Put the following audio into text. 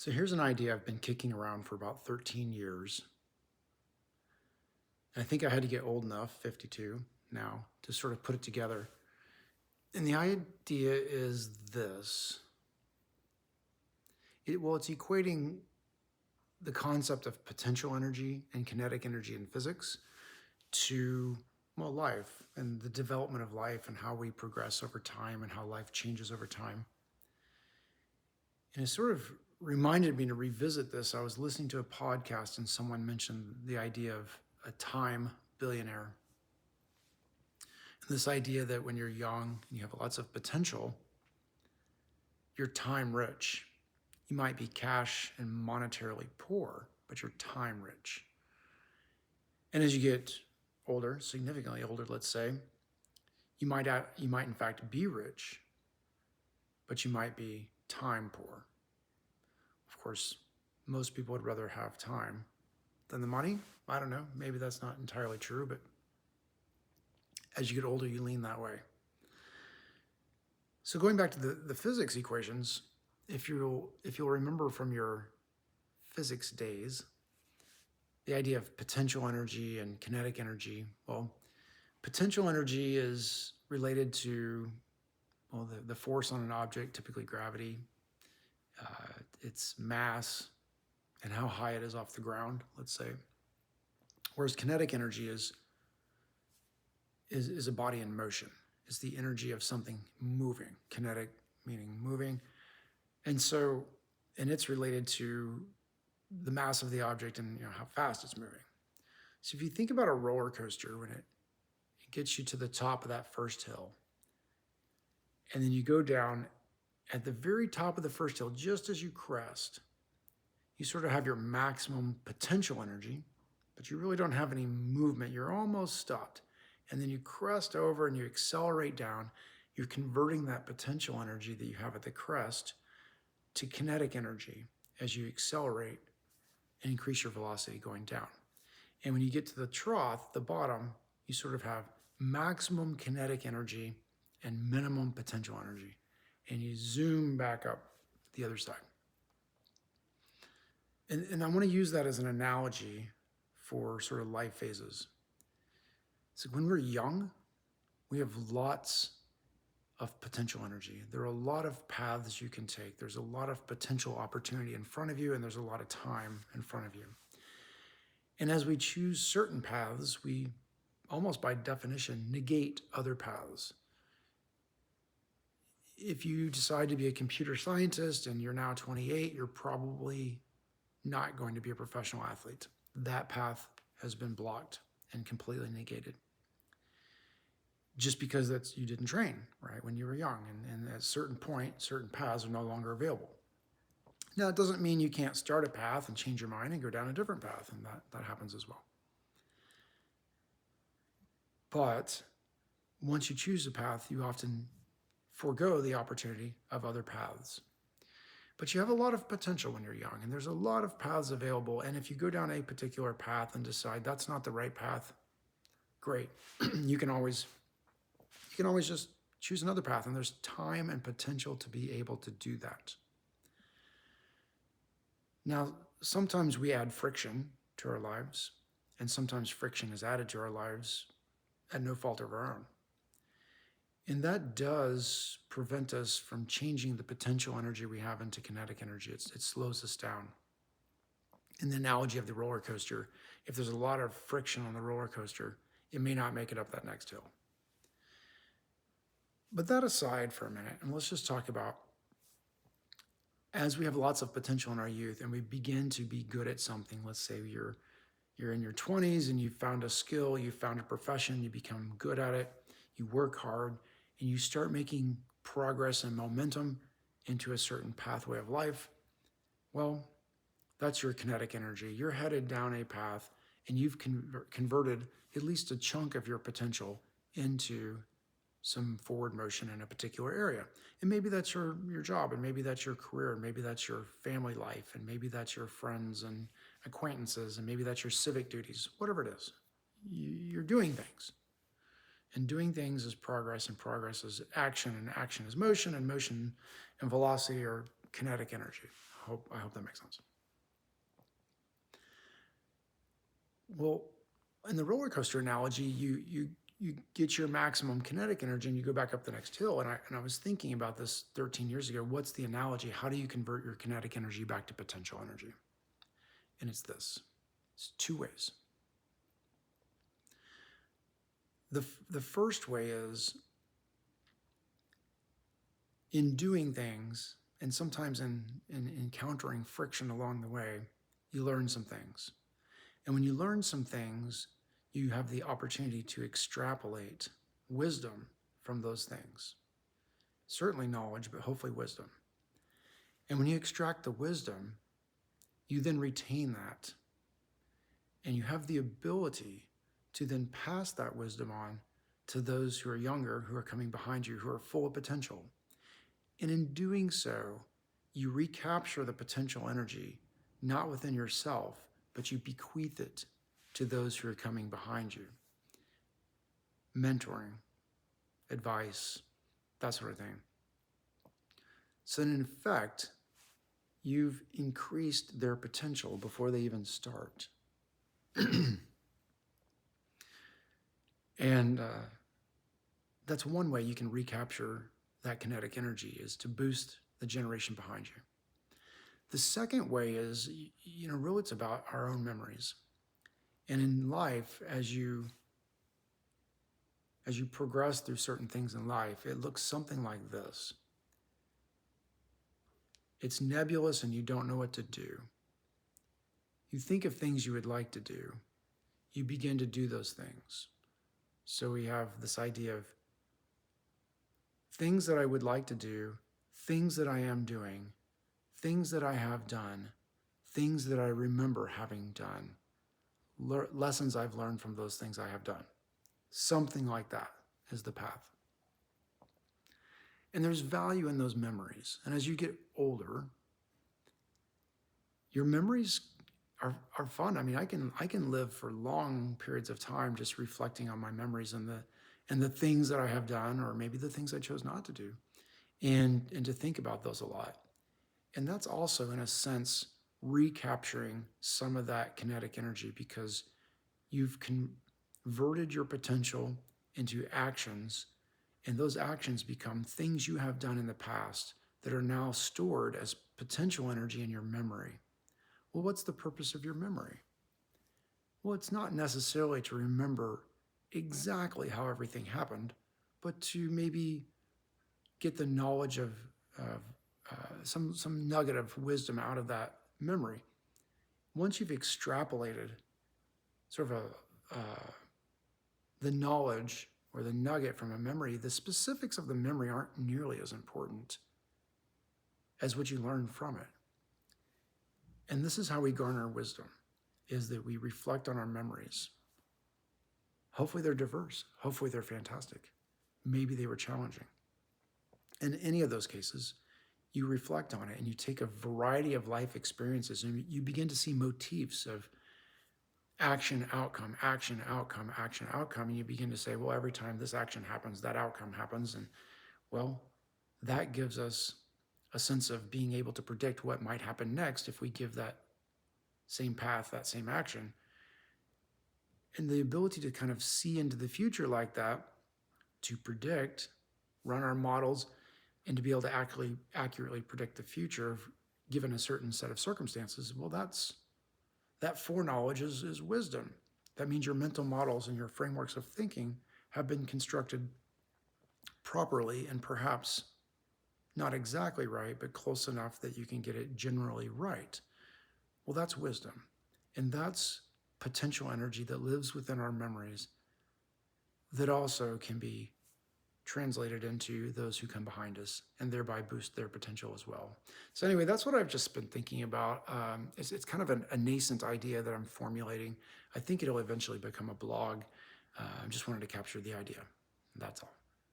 So here's an idea I've been kicking around for about 13 years. I think I had to get old enough, 52 now, to sort of put it together. And the idea is this. It's equating the concept of potential energy and kinetic energy in physics to, life and the development of life and how we progress over time and how life changes over time. And it sort of reminded me to revisit this. I was listening to a podcast and someone mentioned the idea of a time billionaire. And this idea that when you're young and you have lots of potential, you're time rich. You might be cash and monetarily poor, but you're time rich. And as you get older, significantly older, let's say, you might in fact be rich, but you might be time poor. Of course, most people would rather have time than the money. I don't know, maybe that's not entirely true, but as you get older, you lean that way. So going back to the physics equations, if you'll remember from your physics days, the idea of potential energy and kinetic energy, potential energy is related to, the force on an object, typically gravity, its mass, and how high it is off the ground, let's say. Whereas kinetic energy is a body in motion. It's the energy of something moving. Kinetic meaning moving. And it's related to the mass of the object and how fast it's moving. So if you think about a roller coaster, when it gets you to the top of that first hill, and then you go down at the very top of the first hill, just as you crest, you sort of have your maximum potential energy, but you really don't have any movement. You're almost stopped. And then you crest over and you accelerate down. You're converting that potential energy that you have at the crest to kinetic energy as you accelerate and increase your velocity going down. And when you get to the trough, the bottom, you sort of have maximum kinetic energy and minimum potential energy. And you zoom back up the other side. And I want to use that as an analogy for sort of life phases. So when we're young, we have lots of potential energy. There are a lot of paths you can take. There's a lot of potential opportunity in front of you, and there's a lot of time in front of you. And as we choose certain paths, we almost by definition negate other paths. If you decide to be a computer scientist and you're now 28, you're probably not going to be a professional athlete. That path has been blocked and completely negated. Just because you didn't train, right, when you were young. And at a certain point, certain paths are no longer available. Now, it doesn't mean you can't start a path and change your mind and go down a different path, and that happens as well. But once you choose a path, you often forego the opportunity of other paths. But you have a lot of potential when you're young, and there's a lot of paths available. And if you go down a particular path and decide that's not the right path, great. You can always just choose another path, and there's time and potential to be able to do that. Now, sometimes we add friction to our lives, and sometimes friction is added to our lives at no fault of our own. And that does prevent us from changing the potential energy we have into kinetic energy. It slows us down. In the analogy of the roller coaster, if there's a lot of friction on the roller coaster, it may not make it up that next hill. But that aside for a minute, and let's just talk about, as we have lots of potential in our youth and we begin to be good at something, let's say you're in your 20s and you found a skill, you found a profession, you become good at it, you work hard, and you start making progress and momentum into a certain pathway of life, well, that's your kinetic energy. You're headed down a path and you've converted at least a chunk of your potential into some forward motion in a particular area. And maybe that's your job, and maybe that's your career, and maybe that's your family life, and maybe that's your friends and acquaintances, and maybe that's your civic duties, whatever it is. You're doing things. And doing things is progress, and progress is action, and action is motion, and motion and velocity are kinetic energy. I hope that makes sense. Well, in the roller coaster analogy, you get your maximum kinetic energy and you go back up the next hill. And I was thinking about this 13 years ago. What's the analogy? How do you convert your kinetic energy back to potential energy? And it's this. It's two ways. The first way is in doing things, and sometimes in encountering friction along the way, you learn some things. And when you learn some things, you have the opportunity to extrapolate wisdom from those things. Certainly knowledge, but hopefully wisdom. And when you extract the wisdom, you then retain that. And you have the ability to then pass that wisdom on to those who are younger, who are coming behind you, who are full of potential. And in doing so, you recapture the potential energy, not within yourself, but you bequeath it to those who are coming behind you. Mentoring, advice, that sort of thing. So in effect, you've increased their potential before they even start. And that's one way you can recapture that kinetic energy, is to boost the generation behind you. The second way is, really it's about our own memories. And in life, as you progress through certain things in life, it looks something like this. It's nebulous and you don't know what to do. You think of things you would like to do. You begin to do those things. So we have this idea of things that I would like to do, things that I am doing, things that I have done, things that I remember having done, lessons I've learned from those things I have done. Something like that is the path. And there's value in those memories. And as you get older, your memories are fun. I mean, I can live for long periods of time just reflecting on my memories and the things that I have done, or maybe the things I chose not to do, and to think about those a lot. And that's also, in a sense, recapturing some of that kinetic energy, because you've converted your potential into actions, and those actions become things you have done in the past that are now stored as potential energy in your memory. Well, what's the purpose of your memory? Well, it's not necessarily to remember exactly how everything happened, but to maybe get the knowledge of some nugget of wisdom out of that memory. Once you've extrapolated sort of the knowledge or the nugget from a memory, the specifics of the memory aren't nearly as important as what you learn from it. And this is how we garner wisdom, is that we reflect on our memories. Hopefully they're diverse. Hopefully they're fantastic. Maybe they were challenging. In any of those cases, you reflect on it and you take a variety of life experiences and you begin to see motifs of action, outcome, action, outcome, action, outcome. And you begin to say, well, every time this action happens, that outcome happens. And well, that gives us a sense of being able to predict what might happen next if we give that same path, that same action. And the ability to kind of see into the future like that, to predict, run our models, and to be able to accurately predict the future given a certain set of circumstances, well, that foreknowledge is wisdom. That means your mental models and your frameworks of thinking have been constructed properly, and perhaps not exactly right, but close enough that you can get it generally right. Well, that's wisdom. And that's potential energy that lives within our memories that also can be translated into those who come behind us and thereby boost their potential as well. So anyway, that's what I've just been thinking about. It's kind of a nascent idea that I'm formulating. I think it'll eventually become a blog. I just wanted to capture the idea. That's all.